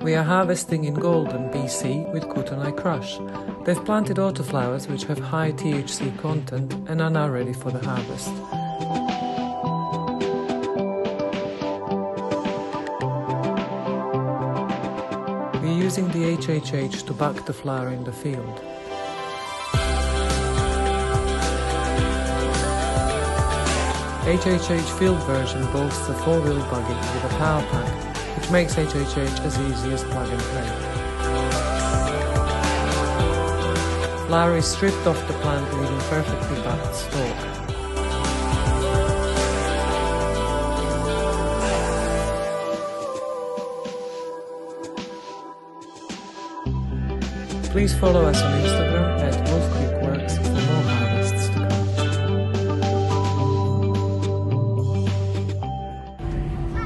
We are harvesting in Golden, BC with Kootenay Krush. They've planted autoflowers which have high THC content and are now ready for the harvest. We're using the HHH to back the flower in the field. HHH field version boasts a 4-wheel buggy with a power pack, which makes HHH as easy as plug and play. Flower is stripped off the plant, leaving perfectly backed stalk. Please follow us on Instagram